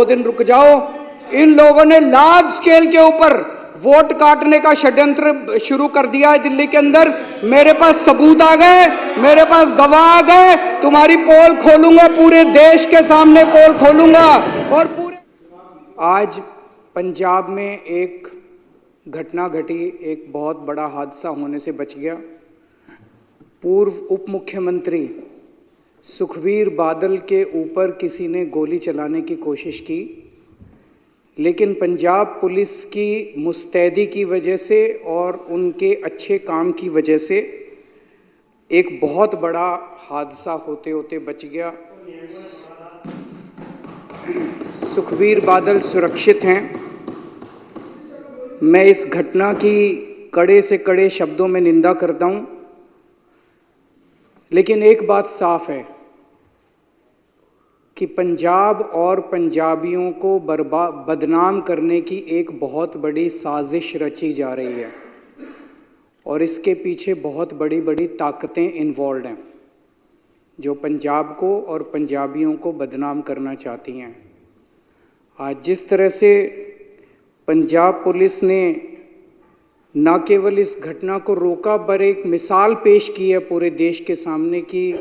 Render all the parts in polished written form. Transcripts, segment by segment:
2 दिन रुक जाओ। इन लोगों ने लार्ज स्केल के ऊपर वोट काटने का षड्यंत्र शुरू कर दिया है दिल्ली के अंदर। मेरे पास सबूत आ गए, मेरे पास गवाह आ गए। तुम्हारी पोल खोलूंगा, पूरे देश के सामने पोल खोलूंगा। और पूरे आज पंजाब में एक घटना घटी, एक बहुत बड़ा हादसा होने से बच गया। पूर्व उप मुख्यमंत्री सुखबीर बादल के ऊपर किसी ने गोली चलाने की कोशिश की, लेकिन पंजाब पुलिस की मुस्तैदी की वजह से और उनके अच्छे काम की वजह से एक बहुत बड़ा हादसा होते होते बच गया। सुखबीर बादल सुरक्षित हैं। मैं इस घटना की कड़े से कड़े शब्दों में निंदा करता हूं, लेकिन एक बात साफ है कि पंजाब और पंजाबियों को बदनाम करने की एक बहुत बड़ी साजिश रची जा रही है और इसके पीछे बहुत बड़ी बड़ी ताकतें इन्वॉल्व हैं जो पंजाब को और पंजाबियों को बदनाम करना चाहती हैं। आज जिस तरह से पंजाब पुलिस ने न केवल इस घटना को रोका, पर एक मिसाल पेश की है पूरे देश के सामने कि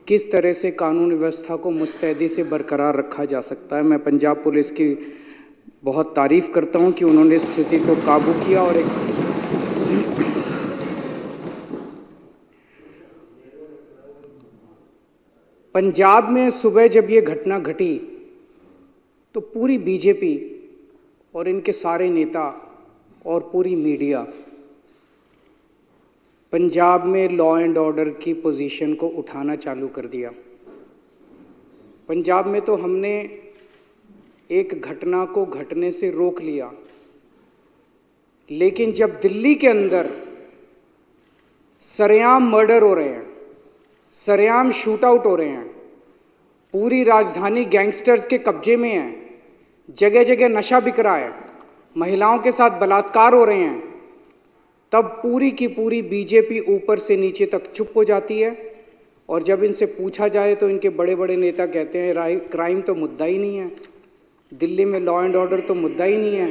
किस तरह से कानून व्यवस्था को मुस्तैदी से बरकरार रखा जा सकता है। मैं पंजाब पुलिस की बहुत तारीफ करता हूं कि उन्होंने स्थिति को काबू किया। और एक पंजाब में सुबह जब ये घटना घटी तो पूरी बीजेपी और इनके सारे नेता और पूरी मीडिया पंजाब में लॉ एंड ऑर्डर की पोजीशन को उठाना चालू कर दिया। पंजाब में तो हमने एक घटना को घटने से रोक लिया, लेकिन जब दिल्ली के अंदर सरेआम मर्डर हो रहे हैं, सरेआम शूट आउट हो रहे हैं, पूरी राजधानी गैंगस्टर्स के कब्जे में है, जगह जगह नशा बिक रहा है, महिलाओं के साथ बलात्कार हो रहे हैं, तब पूरी की पूरी बीजेपी ऊपर से नीचे तक चुप हो जाती है। और जब इनसे पूछा जाए तो इनके बड़े बड़े नेता कहते हैं क्राइम तो मुद्दा ही नहीं है, दिल्ली में लॉ एंड ऑर्डर तो मुद्दा ही नहीं है।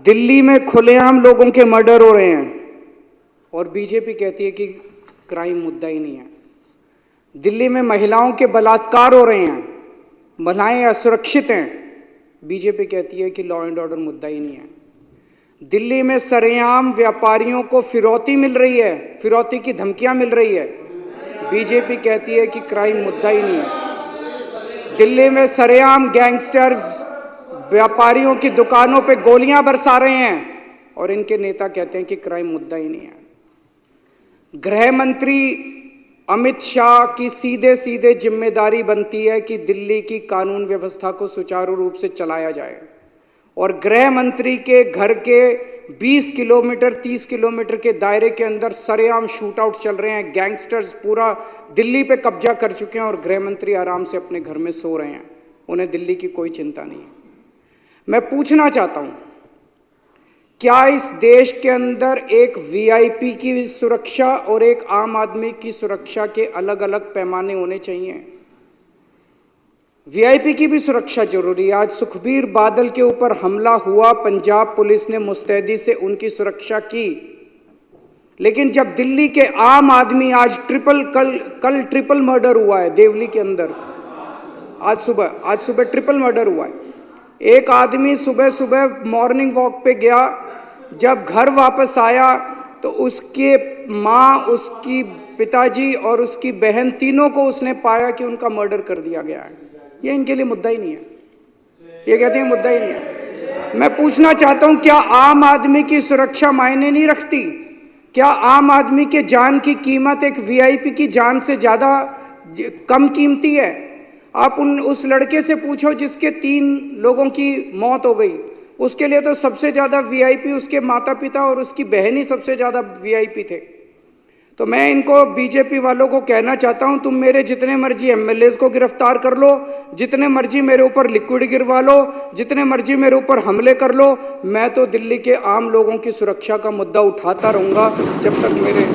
दिल्ली में खुलेआम लोगों के मर्डर हो रहे हैं और बीजेपी कहती है कि क्राइम मुद्दा ही नहीं है। दिल्ली में महिलाओं के बलात्कार हो रहे हैं, महिलाएं असुरक्षित हैं, बीजेपी कहती है कि लॉ एंड ऑर्डर मुद्दा ही नहीं है। दिल्ली में सरेआम व्यापारियों को फिरौती मिल रही है, फिरौती की धमकियां मिल रही है, बीजेपी कहती है कि क्राइम मुद्दा ही नहीं है। दिल्ली में सरेआम गैंगस्टर्स व्यापारियों की दुकानों पे गोलियां बरसा रहे हैं और इनके नेता कहते हैं कि क्राइम मुद्दा ही नहीं है। गृह मंत्री अमित शाह की सीधे सीधे जिम्मेदारी बनती है कि दिल्ली की कानून व्यवस्था को सुचारू रूप से चलाया जाए, और गृह मंत्री के घर के 20 किलोमीटर 30 किलोमीटर के दायरे के अंदर सरेआम शूट आउट चल रहे हैं। गैंगस्टर्स पूरा दिल्ली पे कब्जा कर चुके हैं और गृह मंत्री आराम से अपने घर में सो रहे हैं, उन्हें दिल्ली की कोई चिंता नहीं है। मैं पूछना चाहता हूं, क्या इस देश के अंदर एक वीआईपी की सुरक्षा और एक आम आदमी की सुरक्षा के अलग अलग पैमाने होने चाहिए? वीआईपी की भी सुरक्षा जरूरी है। आज सुखबीर बादल के ऊपर हमला हुआ, पंजाब पुलिस ने मुस्तैदी से उनकी सुरक्षा की, लेकिन जब दिल्ली के आम आदमी आज कल ट्रिपल मर्डर हुआ है देवली के अंदर, आज सुबह ट्रिपल मर्डर हुआ है। एक आदमी सुबह सुबह मॉर्निंग वॉक पे गया, जब घर वापस आया तो उसके माँ, उसकी पिताजी और उसकी बहन, तीनों को उसने पाया कि उनका मर्डर कर दिया गया है। ये इनके लिए मुद्दा ही नहीं है, ये कहते हैं मुद्दा ही नहीं है। मैं पूछना चाहता हूं, क्या आम आदमी की सुरक्षा मायने नहीं रखती? क्या आम आदमी के जान की कीमत एक वीआईपी की जान से ज्यादा कम कीमती है? आप उस लड़के से पूछो जिसके 3 लोगों की मौत हो गई, उसके लिए तो सबसे ज्यादा वीआईपी उसके माता पिता और उसकी बहन ही सबसे ज्यादा वीआईपी थे। तो मैं इनको बीजेपी वालों को कहना चाहता हूं, तुम मेरे जितने मर्जी एमएलएज को गिरफ्तार कर लो, जितने मर्जी मेरे ऊपर लिक्विड गिरवा लो, जितने मर्जी मेरे ऊपर हमले कर लो, मैं तो दिल्ली के आम लोगों की सुरक्षा का मुद्दा उठाता रहूंगा जब तक मेरे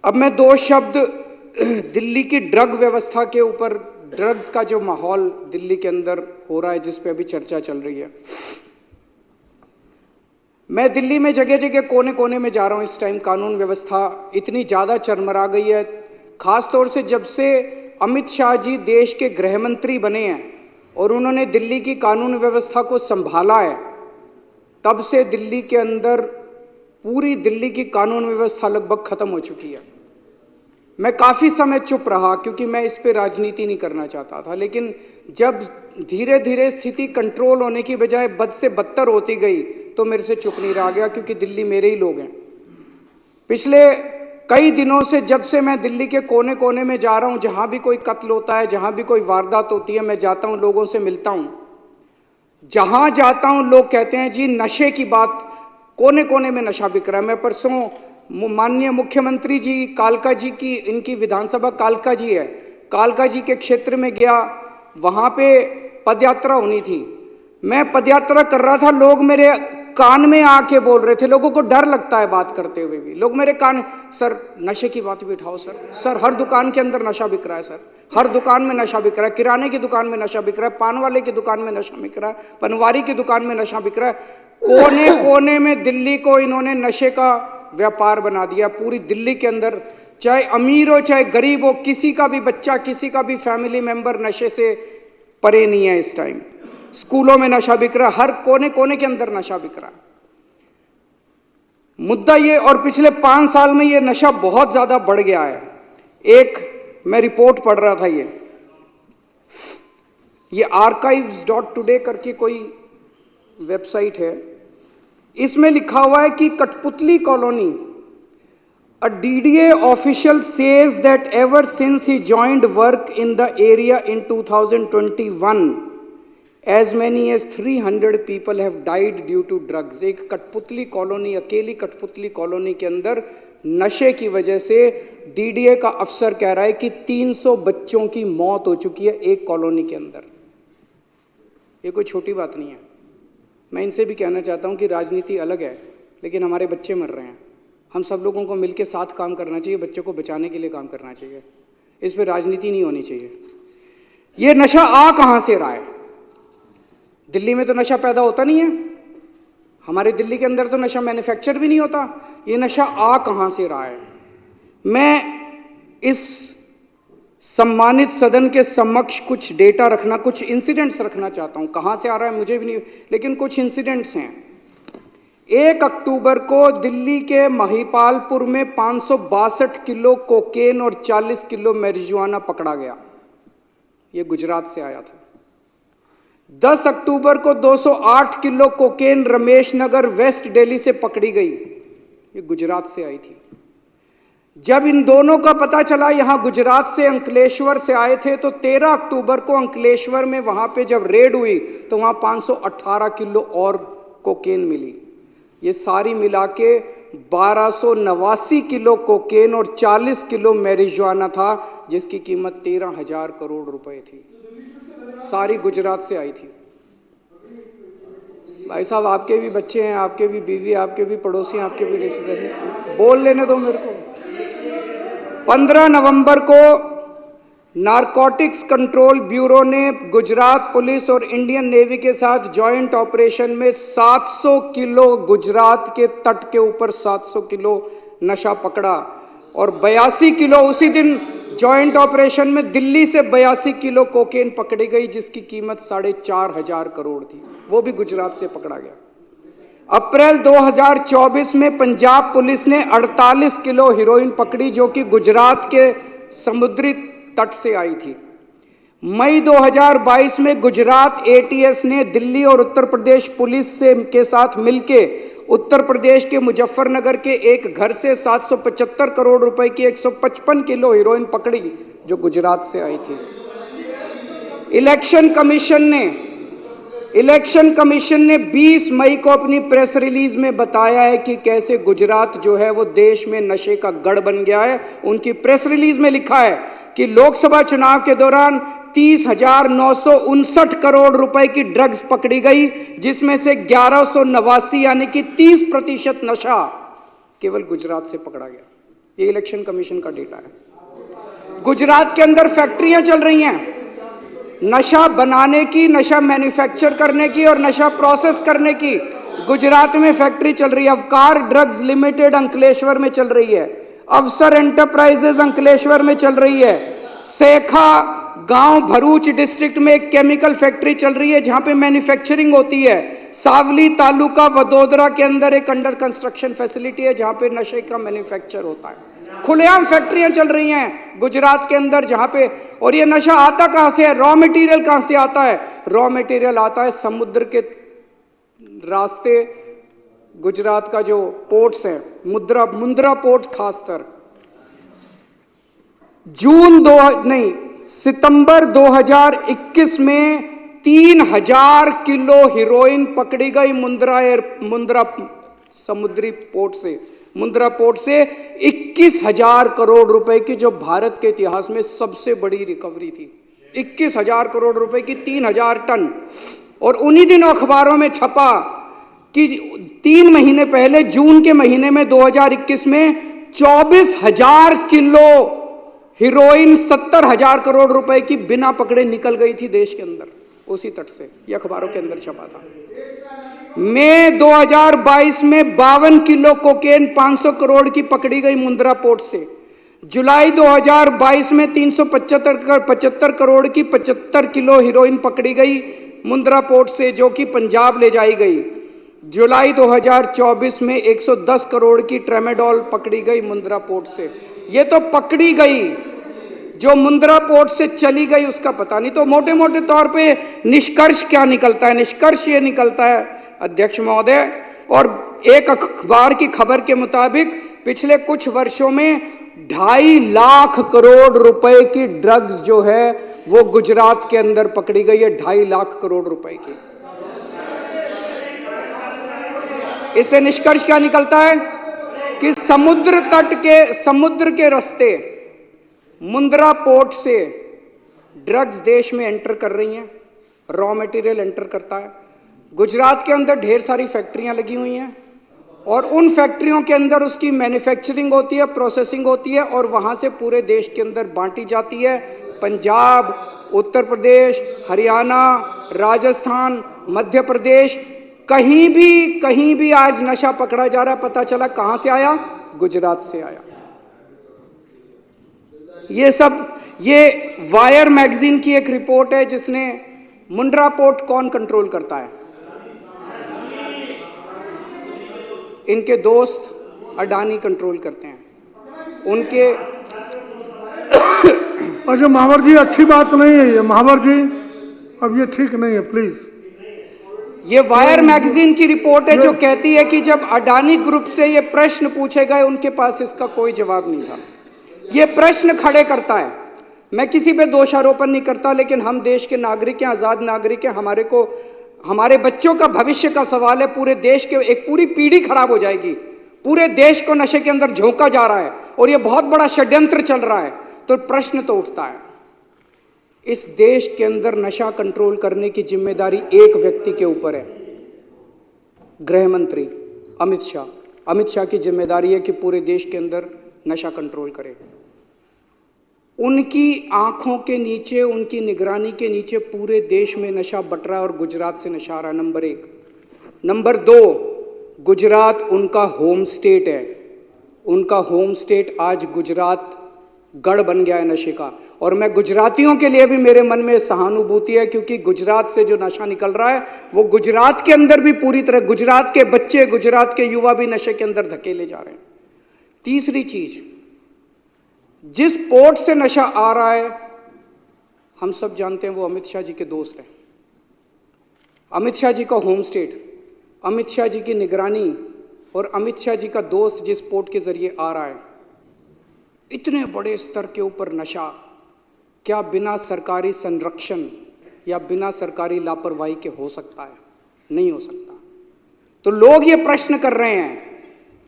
अब मैं दो शब्द दिल्ली की ड्रग व्यवस्था के ऊपर, ड्रग्स का जो माहौल दिल्ली के अंदर हो रहा है जिस पे अभी चर्चा चल रही है। मैं दिल्ली में जगह जगह कोने कोने में जा रहा हूं। इस टाइम कानून व्यवस्था इतनी ज़्यादा चरमरा गई है, खासतौर से जब से अमित शाह जी देश के गृह मंत्री बने हैं और उन्होंने दिल्ली की कानून व्यवस्था को संभाला है, तब से दिल्ली के अंदर पूरी दिल्ली की कानून व्यवस्था लगभग खत्म हो चुकी है। मैं काफ़ी समय चुप रहा क्योंकि मैं इस पे राजनीति नहीं करना चाहता था, लेकिन जब धीरे धीरे स्थिति कंट्रोल होने की बजाय बद से बदतर होती गई तो मेरे से चुप नहीं रहा गया, क्योंकि दिल्ली मेरे ही लोग हैं। पिछले कई दिनों से जब से मैं दिल्ली के कोने कोने में जा रहा हूं, जहां भी कोई कत्ल होता है, जहां भी कोई वारदात होती है, मैं जाता हूं, लोगों से मिलता हूं। जहां जाता हूं लोग कहते हैं जी नशे की बात, कोने कोने में नशा बिक रहा है। मैं परसों माननीय मुख्यमंत्री जी कालका जी की, इनकी विधानसभा कालका जी है, कालका जी के क्षेत्र में गया, वहां पे पदयात्रा होनी थी। मैं पदयात्रा कर रहा था, लोग मेरे कान में आके बोल रहे थे। लोगों को डर लगता है बात करते हुए भी, लोग मेरे कान, सर नशे की बात भी उठाओ सर हर दुकान के अंदर नशा बिक रहा है सर, हर दुकान में नशा बिक रहा है, किराने की दुकान में नशा बिक रहा है, पान वाले की दुकान में नशा बिक रहा है, पनवारी की दुकान में नशा बिक रहा है। कोने कोने में दिल्ली को इन्होंने नशे का व्यापार बना दिया। पूरी दिल्ली के अंदर चाहे अमीर हो चाहे गरीब हो, किसी का भी बच्चा, किसी का भी फैमिली मेंबर नशे से परे नहीं है। इस टाइम स्कूलों में नशा बिक रहा है, हर कोने कोने के अंदर नशा बिक रहा है। मुद्दा ये, और पिछले 5 साल में ये नशा बहुत ज्यादा बढ़ गया है। एक मैं रिपोर्ट पढ़ रहा था, ये archives.today करके कोई वेबसाइट है, इसमें लिखा हुआ है कि कठपुतली colony, a DDA official says that ever since he joined work in the area in 2021, as many as 300 people have died due to drugs। एक कठपुतली कॉलोनी, अकेली कठपुतली कॉलोनी के अंदर नशे की वजह से DDA का अफसर कह रहा है कि 300 बच्चों की मौत हो चुकी है एक कॉलोनी के अंदर। ये कोई छोटी बात नहीं है। मैं इनसे भी कहना चाहता हूं कि राजनीति अलग है, लेकिन हमारे बच्चे मर रहे हैं। हम सब लोगों को मिलकर साथ काम करना चाहिए, बच्चों को बचाने के लिए काम करना चाहिए। इस पर राजनीति नहीं होनी चाहिए। ये नशा आ कहां से रहा है? दिल्ली में तो नशा पैदा होता नहीं है, हमारे दिल्ली के अंदर तो नशा मैन्युफैक्चर भी नहीं होता। ये नशा आ कहां से रहा है? मैं इस सम्मानित सदन के समक्ष कुछ डेटा रखना, कुछ इंसिडेंट्स रखना चाहता हूं। कहां से आ रहा है मुझे भी नहीं, लेकिन कुछ इंसिडेंट्स हैं। 1 अक्टूबर को दिल्ली के महिपालपुर में 562 किलो कोकेन और 40 किलो मैरिजुआना पकड़ा गया। ये गुजरात से आया था। 10 अक्टूबर को 208 kilo cocaine Ramesh Nagar waste Delhi से पकड़ी गई। ये गुजरात से आई थी। जब इन दोनों का पता चला यहां गुजरात से, अंकलेश्वर से आए थे, तो 13 अक्टूबर को अंकलेश्वर में वहां पे जब रेड हुई तो वहां 518 किलो और कोकेन मिली। ये सारी मिला के 1289 किलो कोकेन और 40 किलो मैरिजुआना था, जिसकी कीमत 13,000 करोड़ रुपए थी। सारी गुजरात से आई थी। भाई साहब, आपके भी बच्चे हैं, आपके भी बीवी, आपके भी पड़ोसी, आपके भी रिश्तेदार, बोल लेने दो मेरे को। 15 नवंबर को नारकोटिक्स कंट्रोल ब्यूरो ने गुजरात पुलिस और इंडियन नेवी के साथ जॉइंट ऑपरेशन में 700 किलो गुजरात के तट के ऊपर 700 किलो नशा पकड़ा और 82 किलो, उसी दिन जॉइंट ऑपरेशन में दिल्ली से 82 किलो कोकेन पकड़ी गई, जिसकी कीमत 4,500 करोड़ थी। वो भी गुजरात से पकड़ा गया। अप्रैल 2024 में पंजाब पुलिस ने 48 किलो हीरोइन पकड़ी, जो कि गुजरात के समुद्री तट से आई थी। मई 2022 में गुजरात ATS ने दिल्ली और उत्तर प्रदेश पुलिस से के साथ मिलके उत्तर प्रदेश के मुजफ्फरनगर के एक घर से 775 करोड़ रुपए की 155 किलो हीरोइन पकड़ी, जो गुजरात से आई थी। इलेक्शन कमीशन ने 20 मई को अपनी प्रेस रिलीज में बताया है कि कैसे गुजरात जो है वो देश में नशे का गढ़ बन गया है। उनकी प्रेस रिलीज में लिखा है कि लोकसभा चुनाव के दौरान 30,959 करोड़ रुपए की ड्रग्स पकड़ी गई, जिसमें से 1189 यानी कि 30% नशा केवल गुजरात से पकड़ा गया। ये इलेक्शन कमीशन का डेटा है। गुजरात के अंदर फैक्ट्रियां चल रही हैं नशा बनाने की, नशा मैन्युफैक्चर करने की और नशा प्रोसेस करने की। गुजरात में फैक्ट्री चल रही है। अवकार ड्रग्स लिमिटेड अंकलेश्वर में चल रही है। अवसर एंटरप्राइजेज अंकलेश्वर में चल रही है। सेखा गांव भरूच डिस्ट्रिक्ट में एक केमिकल फैक्ट्री चल रही है जहां पे मैन्युफैक्चरिंग होती है। सावली तालुका वडोदरा के अंदर एक अंडर कंस्ट्रक्शन फैसिलिटी है जहां पे नशे का मैन्युफैक्चर होता है। खुलेआम फैक्ट्रियां चल रही हैं गुजरात के अंदर जहां पे। और ये नशा आता कहां से है? रॉ मटेरियल कहां से आता है? रॉ मटेरियल आता है समुद्र के रास्ते। गुजरात का जो पोर्ट्स है, मुंद्रा पोर्ट खासकर, सितंबर 2021 में 3000 किलो हीरोइन पकड़ी गई मुंद्रा समुद्री पोर्ट से। मुंद्रा पोर्ट से 21,000 करोड़ रुपए की, जो भारत के इतिहास में सबसे बड़ी रिकवरी थी। 21,000 करोड़ रुपए की 3,000 टन। और उन्हीं दिनों अखबारों में छपा कि 3 महीने पहले जून के महीने में 2021 में 24,000 किलो हीरोइन 70,000 करोड़ रुपए की बिना पकड़े निकल गई थी देश के अंदर, उसी तट से। यह अखबारों के अंदर छपा था। मई 2022 में 52 किलो कोकेन 500 करोड़ की पकड़ी गई मुंद्रा पोर्ट से। जुलाई 2022 में 375 करोड़ की 75 किलो हीरोइन पकड़ी गई मुंद्रा पोर्ट से, जो कि पंजाब ले जाई गई। जुलाई 2024 में 110 करोड़ की ट्रेमेडोल पकड़ी गई मुंद्रा पोर्ट से। ये तो पकड़ी गई, जो मुंद्रा पोर्ट से चली गई उसका पता नहीं। तो मोटे मोटे तौर पे निष्कर्ष क्या निकलता है? निष्कर्ष ये निकलता है अध्यक्ष महोदय, और एक अखबार की खबर के मुताबिक पिछले कुछ वर्षों में 2.5 लाख करोड़ रुपए की ड्रग्स जो है वो गुजरात के अंदर पकड़ी गई है। 2.5 लाख करोड़ रुपए की। इससे निष्कर्ष क्या निकलता है कि समुद्र के रास्ते मुंद्रा पोर्ट से ड्रग्स देश में एंटर कर रही हैं, रॉ मटेरियल एंटर करता है। गुजरात के अंदर ढेर सारी फैक्ट्रियां लगी हुई हैं और उन फैक्ट्रियों के अंदर उसकी मैन्युफैक्चरिंग होती है, प्रोसेसिंग होती है और वहां से पूरे देश के अंदर बांटी जाती है। पंजाब, उत्तर प्रदेश, हरियाणा, राजस्थान, मध्य प्रदेश, कहीं भी आज नशा पकड़ा जा रहा है। पता चला कहां से आया? गुजरात से आया। ये वायर मैगजीन की एक रिपोर्ट है जिसने मुंद्रा पोर्ट कौन कंट्रोल करता है? इनके दोस्त अडानी कंट्रोल करते हैं। उनके अच्छा महावर जी, अच्छी बात नहीं है ये महावर जी, अब ये ठीक नहीं है प्लीज। ये वायर मैगजीन की रिपोर्ट है जो कहती है कि जब अडानी ग्रुप से ये प्रश्न पूछे गए उनके पास इसका कोई जवाब नहीं था। ये प्रश्न खड़े करता है। मैं किसी पे दोषारोपण नहीं करता, लेकिन हम देश के नागरिक हैं, आजाद नागरिक हैं। हमारे बच्चों का भविष्य का सवाल है। पूरे देश के एक पूरी पीढ़ी खराब हो जाएगी। पूरे देश को नशे के अंदर झोंका जा रहा है और ये बहुत बड़ा षड्यंत्र चल रहा है। तो प्रश्न तो उठता है, इस देश के अंदर नशा कंट्रोल करने की जिम्मेदारी एक व्यक्ति के ऊपर है, गृह मंत्री अमित शाह। अमित शाह की जिम्मेदारी है कि पूरे देश के अंदर नशा कंट्रोल करे। उनकी आंखों के नीचे, उनकी निगरानी के नीचे पूरे देश में नशा बट रहा है और गुजरात से नशा आ रहा है। नंबर 1। नंबर 2, गुजरात उनका होम स्टेट है। उनका होम स्टेट आज गुजरात गढ़ बन गया है नशे का। और मैं गुजरातियों के लिए भी मेरे मन में सहानुभूति है, क्योंकि गुजरात से जो नशा निकल रहा है वो गुजरात के अंदर भी पूरी तरह, गुजरात के बच्चे, गुजरात के युवा भी नशे के अंदर धकेले जा रहे हैं। तीसरी चीज, जिस पोर्ट से नशा आ रहा है हम सब जानते हैं वो अमित शाह जी के दोस्त हैं। अमित शाह जी का होम स्टेट, अमित शाह जी की निगरानी और अमित शाह जी का दोस्त जिस पोर्ट के जरिए आ रहा है, इतने बड़े स्तर के ऊपर नशा क्या बिना सरकारी संरक्षण या बिना सरकारी लापरवाही के हो सकता है? नहीं हो सकता। तो लोग ये प्रश्न कर रहे हैं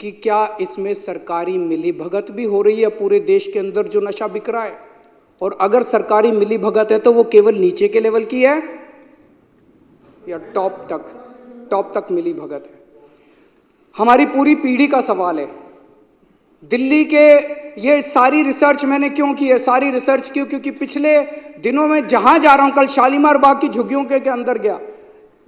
कि क्या इसमें सरकारी मिलीभगत भी हो रही है पूरे देश के अंदर जो नशा बिक रहा है? और अगर सरकारी मिलीभगत है तो वो केवल नीचे के लेवल की है या टॉप तक मिलीभगत है? हमारी पूरी पीढ़ी का सवाल है। दिल्ली के ये सारी रिसर्च मैंने क्यों की है, सारी रिसर्च क्यों, क्योंकि पिछले दिनों में जहां जा रहा हूं, कल शालीमार बाग की झुग्गियों के अंदर गया,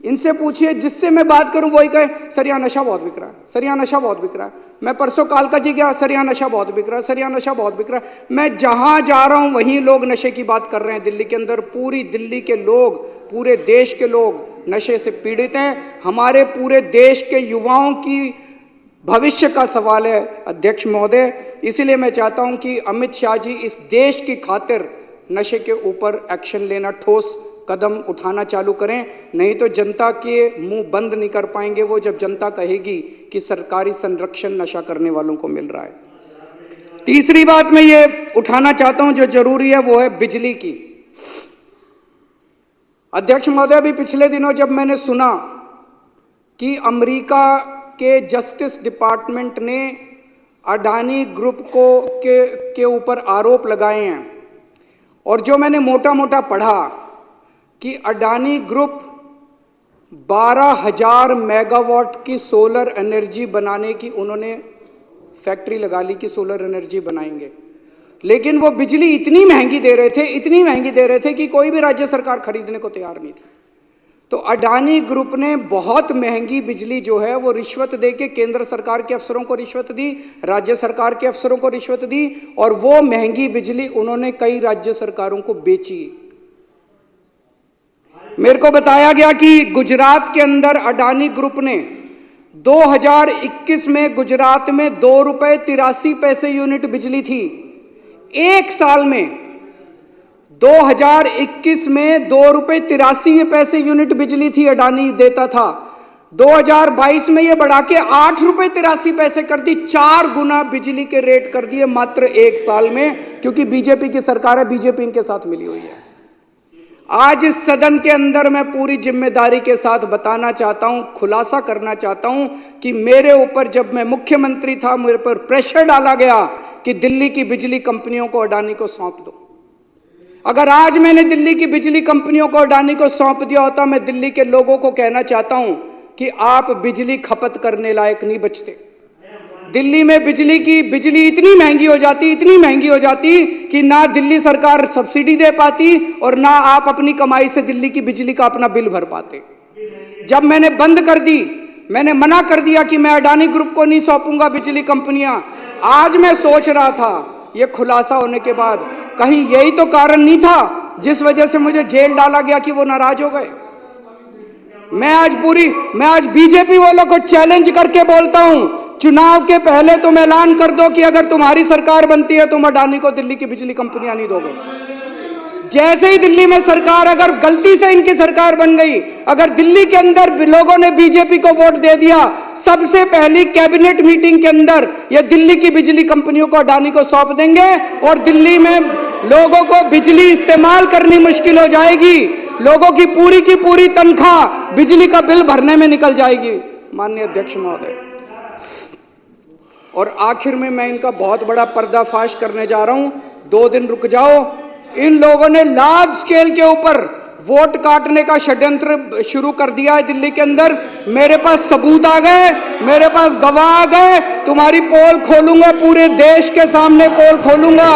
इनसे पूछिए जिससे मैं बात करूं वही कहे सर यहाँ नशा बहुत बिक रहा है, सर यहाँ नशा बहुत बिक रहा है। मैं परसों कालका जी गया, सर यहाँ नशा बहुत बिक रहा है, सर यहाँ नशा बहुत बिक रहा है। मैं जहां जा रहा हूं वहीं लोग नशे की बात कर रहे हैं। दिल्ली के अंदर पूरी दिल्ली के लोग, पूरे देश के लोग नशे से पीड़ित हैं। हमारे पूरे देश के युवाओं की भविष्य का सवाल है अध्यक्ष महोदय। इसीलिए मैं चाहता हूं कि अमित शाह जी इस देश की खातिर नशे के ऊपर एक्शन लेना, ठोस कदम उठाना चालू करें, नहीं तो जनता के मुंह बंद नहीं कर पाएंगे वो, जब जनता कहेगी कि सरकारी संरक्षण नशा करने वालों को मिल रहा है। तीसरी बात मैं ये उठाना चाहता हूं जो जरूरी है, वो है बिजली की। अध्यक्ष महोदय, अभी पिछले दिनों जब मैंने सुना कि अमेरिका के जस्टिस डिपार्टमेंट ने अडानी ग्रुप के ऊपर आरोप लगाए हैं, और जो मैंने मोटा मोटा पढ़ा कि अडानी ग्रुप 12,000 मेगावाट की सोलर एनर्जी बनाने की उन्होंने फैक्ट्री लगा ली कि सोलर एनर्जी बनाएंगे, लेकिन वो बिजली इतनी महंगी दे रहे थे, इतनी महंगी दे रहे थे कि कोई भी राज्य सरकार खरीदने को तैयार नहीं थी। तो अडानी ग्रुप ने बहुत महंगी बिजली जो है वो रिश्वत दे के केंद्र सरकार के अफसरों को रिश्वत दी, राज्य सरकार के अफसरों को रिश्वत दी, और वो महंगी बिजली उन्होंने कई राज्य सरकारों को बेची। मेरे को बताया गया कि गुजरात के अंदर अडानी ग्रुप ने 2021 में गुजरात में 2 रुपए 83 पैसे यूनिट बिजली थी। एक साल में 2021 में 2 रुपए 83 पैसे यूनिट बिजली थी अडानी देता था। 2022 में ये बढ़ा के 8 रुपए 83 पैसे कर दी, 4 गुना बिजली के रेट कर दिए मात्र एक साल में, क्योंकि बीजेपी की सरकार है, बीजेपी इनके साथ मिली हुई है। आज इस सदन के अंदर मैं पूरी जिम्मेदारी के साथ बताना चाहता हूं, खुलासा करना चाहता हूं कि मेरे ऊपर जब मैं मुख्यमंत्री था, मेरे पर प्रेशर डाला गया कि दिल्ली की बिजली कंपनियों को अडानी को सौंप दो। अगर आज मैंने दिल्ली की बिजली कंपनियों को अडानी को सौंप दिया होता, मैं दिल्ली के लोगों को कहना चाहता हूं कि आप बिजली खपत करने लायक नहीं बचते। दिल्ली में बिजली इतनी महंगी हो जाती, इतनी महंगी हो जाती कि ना दिल्ली सरकार सब्सिडी दे पाती और ना आप अपनी कमाई से दिल्ली की बिजली का अपना बिल भर पाते। जब मैंने बंद कर दी, मैंने मना कर दिया कि मैं अडानी ग्रुप को नहीं सौंपूंगा बिजली कंपनियां, आज मैं सोच रहा था ये खुलासा होने के बाद कहीं यही तो कारण नहीं था जिस वजह से मुझे जेल डाला गया कि वो नाराज हो गए। मैं आज बीजेपी वालों को चैलेंज करके बोलता हूं, चुनाव के पहले तुम ऐलान कर दो कि अगर तुम्हारी सरकार बनती है तुम अडानी को दिल्ली की बिजली कंपनियां नहीं दोगे। जैसे ही दिल्ली में सरकार, अगर गलती से इनकी सरकार बन गई, अगर दिल्ली के अंदर लोगों ने बीजेपी को वोट दे दिया, सबसे पहली कैबिनेट मीटिंग के अंदर ये दिल्ली की बिजली कंपनियों को अडानी को सौंप देंगे और दिल्ली में लोगों को बिजली इस्तेमाल करनी मुश्किल हो जाएगी। लोगों की पूरी तनख्वाह बिजली का बिल भरने में निकल जाएगी। माननीय अध्यक्ष महोदय, और आखिर में मैं इनका बहुत बड़ा पर्दाफाश करने जा रहा हूं, 2 दिन रुक जाओ। इन लोगों ने लार्ज स्केल के ऊपर वोट काटने का षड्यंत्र शुरू कर दिया है दिल्ली के अंदर। मेरे पास सबूत आ गए, मेरे पास गवाह आ गए। तुम्हारी पोल खोलूंगा, पूरे देश के सामने पोल खोलूंगा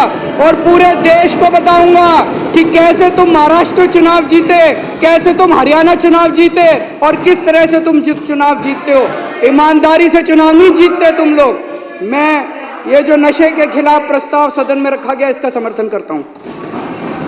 और पूरे देश को बताऊंगा कि कैसे तुम महाराष्ट्र चुनाव जीते, कैसे तुम हरियाणा चुनाव जीते और किस तरह से तुम चुनाव जीतते हो। ईमानदारी से चुनाव नहीं जीतते तुम लोग। मैं ये जो नशे के खिलाफ प्रस्ताव सदन में रखा गया, इसका समर्थन करता हूं।